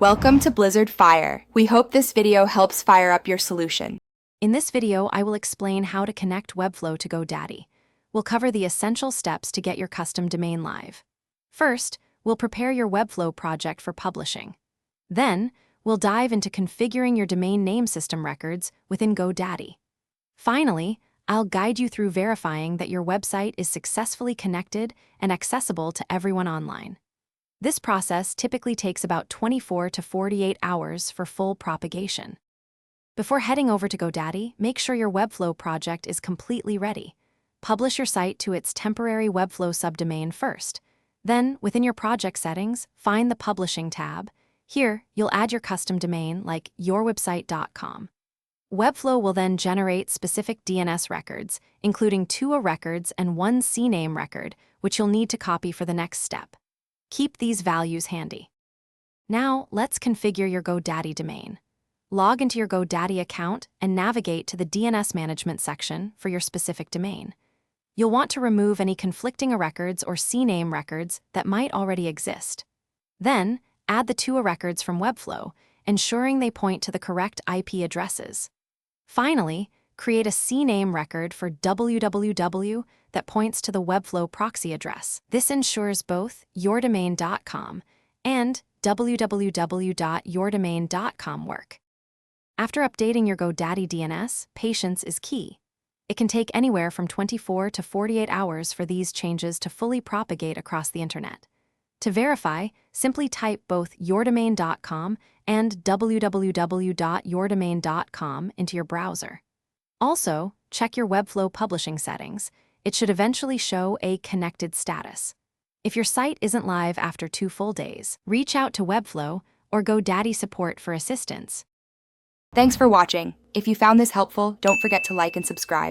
Welcome to Blizzard Fire. We hope this video helps fire up your solution. In this video, I will explain how to connect Webflow to Godaddy. We'll cover the essential steps to get your custom domain live. First, we'll prepare your Webflow project for publishing. Then, we'll dive into configuring your domain name system records within Godaddy. Finally, I'll guide you through verifying that your website is successfully connected and accessible to everyone online. This process typically takes about 24 to 48 hours for full propagation. Before heading over to Godaddy, make sure your Webflow project is completely ready. Publish your site to its temporary Webflow subdomain first. Then, within your project settings, find the Publishing tab. Here, you'll add your custom domain like yourwebsite.com. Webflow will then generate specific DNS records, including 2 A records and 1 CNAME record, which you'll need to copy for the next step. Keep these values handy. Now, let's configure your Godaddy domain. Log into your Godaddy account and navigate to the DNS management section for your specific domain. You'll want to remove any conflicting A records or CNAME records that might already exist. Then, add the 2 A records from Webflow, ensuring they point to the correct IP addresses. Finally, create a CNAME record for www that points to the Webflow proxy address. This ensures both yourdomain.com and www.yourdomain.com work. After updating your Godaddy DNS, patience is key. It can take anywhere from 24 to 48 hours for these changes to fully propagate across the internet. To verify, simply type both yourdomain.com and www.yourdomain.com into your browser. Also, check your Webflow publishing settings. It should eventually show a connected status. If your site isn't live after 2 full days, reach out to Webflow or Godaddy support for assistance. Thanks for watching. If you found this helpful, don't forget to like and subscribe.